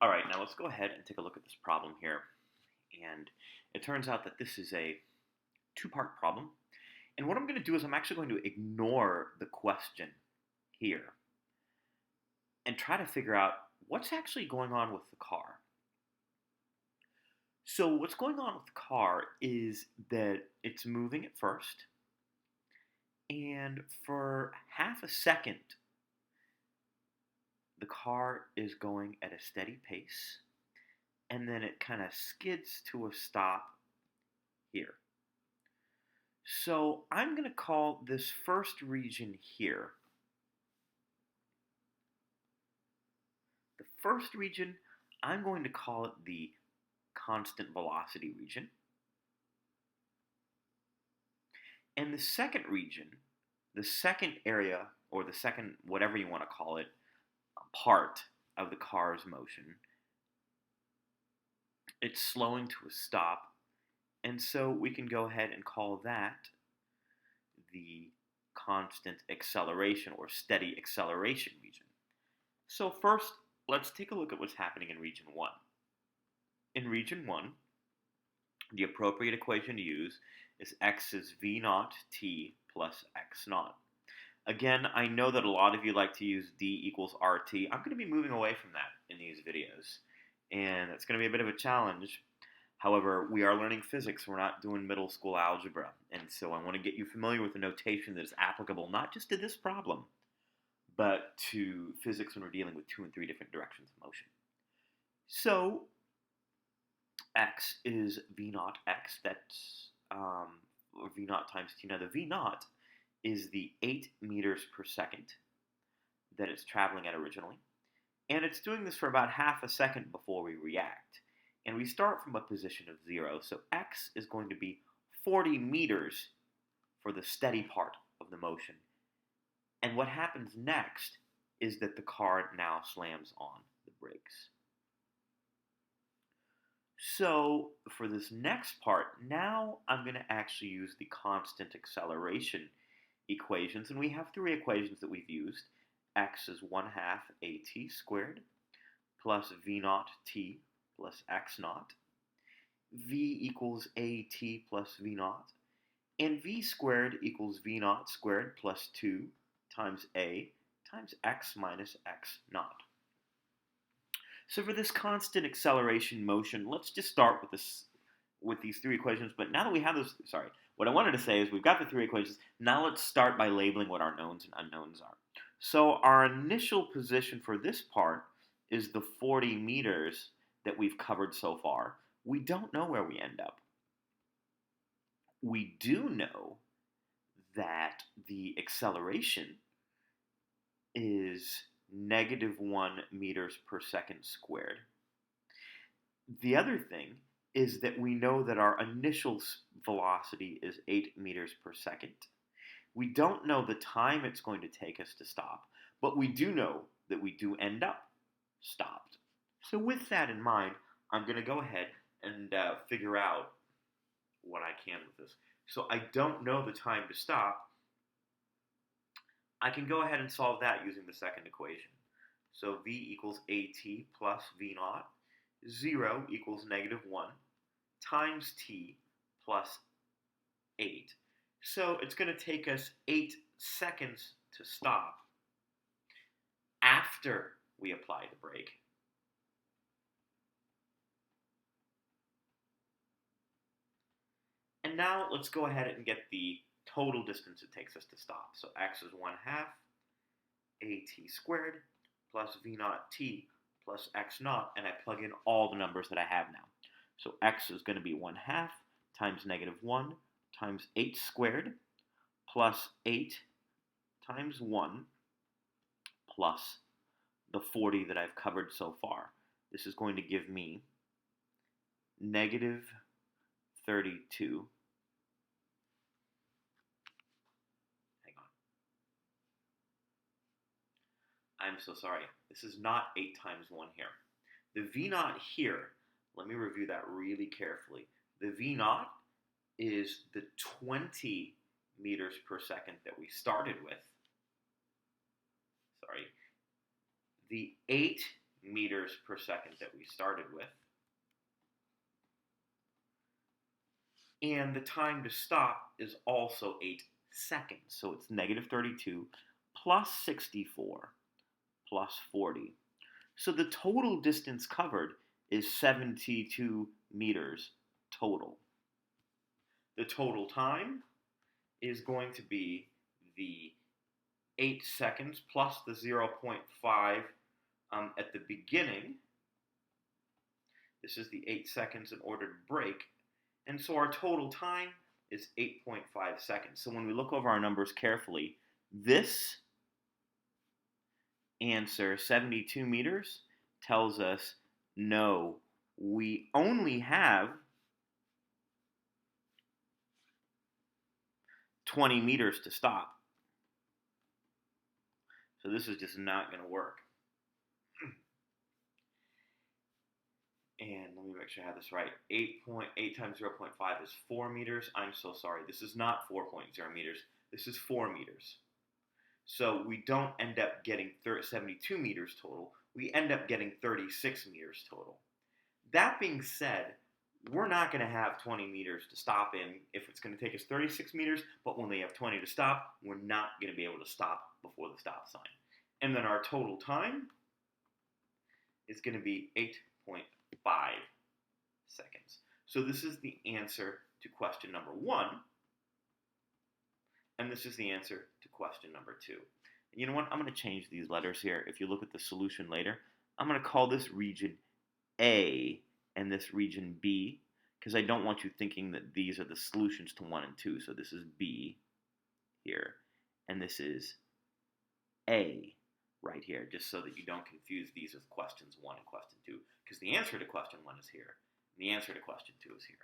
All right, now let's go ahead and take a look at this problem here. And it turns out that this is a two-part problem. And what I'm going to do is I'm actually going to ignore the question here and try to figure out what's actually going on with the car. So what's going on with the car is that it's moving at first, and for half a second, the car is going at a steady pace, and then it kind of skids to a stop here. So I'm going to call this first region here. The first region, I'm going to call it the constant velocity region. And the second region, the second area, or the second, whatever you want to call it, part of the car's motion, it's slowing to a stop. And so we can go ahead and call that the constant acceleration or steady acceleration region. So first, let's take a look at what's happening in region 1. In region 1, the appropriate equation to use is x is v naught t plus x naught. Again, I know that a lot of you like to use d equals rt. I'm going to be moving away from that in these videos, and it's going to be a bit of a challenge. However, we are learning physics. We're not doing middle school algebra, and so I want to get you familiar with the notation that is applicable not just to this problem, but to physics when we're dealing with 2 and 3 different directions of motion. So x is v naught x, that's or v naught times t. Now the v naught is the 8 meters per second that it's traveling at originally, and it's doing this for about half a second before we react. And we start from a position of 0, so x is going to be 40 meters for the steady part of the motion. And what happens next is that the car now slams on the brakes. So for this next part, now I'm going to actually use the constant acceleration equations, and we have 3 equations that we've used. X is 1/2 at squared plus v naught t plus x naught. V equals at plus v naught, and v squared equals v naught squared plus 2 times a times x minus x naught. So for this constant acceleration motion, let's just start with these 3 equations. But now that we have those, what I wanted to say is we've got the 3 equations. Now let's start by labeling what our knowns and unknowns are. So our initial position for this part is the 40 meters that we've covered so far. We don't know where we end up. We do know that the acceleration is -1 meters per second squared. The other thing is that we know that our initial velocity is 8 meters per second. We don't know the time it's going to take us to stop, but we do know that we do end up stopped. So with that in mind, I'm going to go ahead and figure out what I can with this. So I don't know the time to stop. I can go ahead and solve that using the second equation. So v equals at plus v naught. 0 equals -1 times t plus 8. So it's going to take us 8 seconds to stop after we apply the brake. And now let's go ahead and get the total distance it takes us to stop. So x is 1/2 at squared plus v naught t plus x naught, and I plug in all the numbers that I have now. So x is going to be 1/2 times -1 times 8 squared plus 8 times 1 plus the 40 that I've covered so far. This is going to give me -32. Hang on. I'm so sorry. This is not 8 times 1 here. The v naught here, let me review that really carefully. The v naught is the 20 meters per second that we started with. The 8 meters per second that we started with. And the time to stop is also 8 seconds. So it's negative 32 plus 64 plus 40. So the total distance covered is 72 meters total. The total time is going to be the 8 seconds plus the 0.5 at the beginning. This is the 8 seconds in order to break. And so our total time is 8.5 seconds. So when we look over our numbers carefully, this answer, 72 meters, tells us no, we only have 20 meters to stop. So this is just not going to work. And let me make sure I have this right. 8.8 times 0.5 is 4 meters. I'm so sorry. This is not 4.0 meters. This is 4 meters. So we don't end up getting 72 meters total. We end up getting 36 meters total. That being said, we're not going to have 20 meters to stop in if it's going to take us 36 meters, but when we have 20 to stop, we're not going to be able to stop before the stop sign. And then our total time is going to be 8.5 seconds. So this is the answer to question number 1, and this is the answer to question number 2. And you know what? I'm going to change these letters here. If you look at the solution later, I'm going to call this region A and this region B, because I don't want you thinking that these are the solutions to 1 and 2. So this is B here, and this is A right here, just so that you don't confuse these with questions 1 and question 2, because the answer to question 1 is here, and the answer to question 2 is here.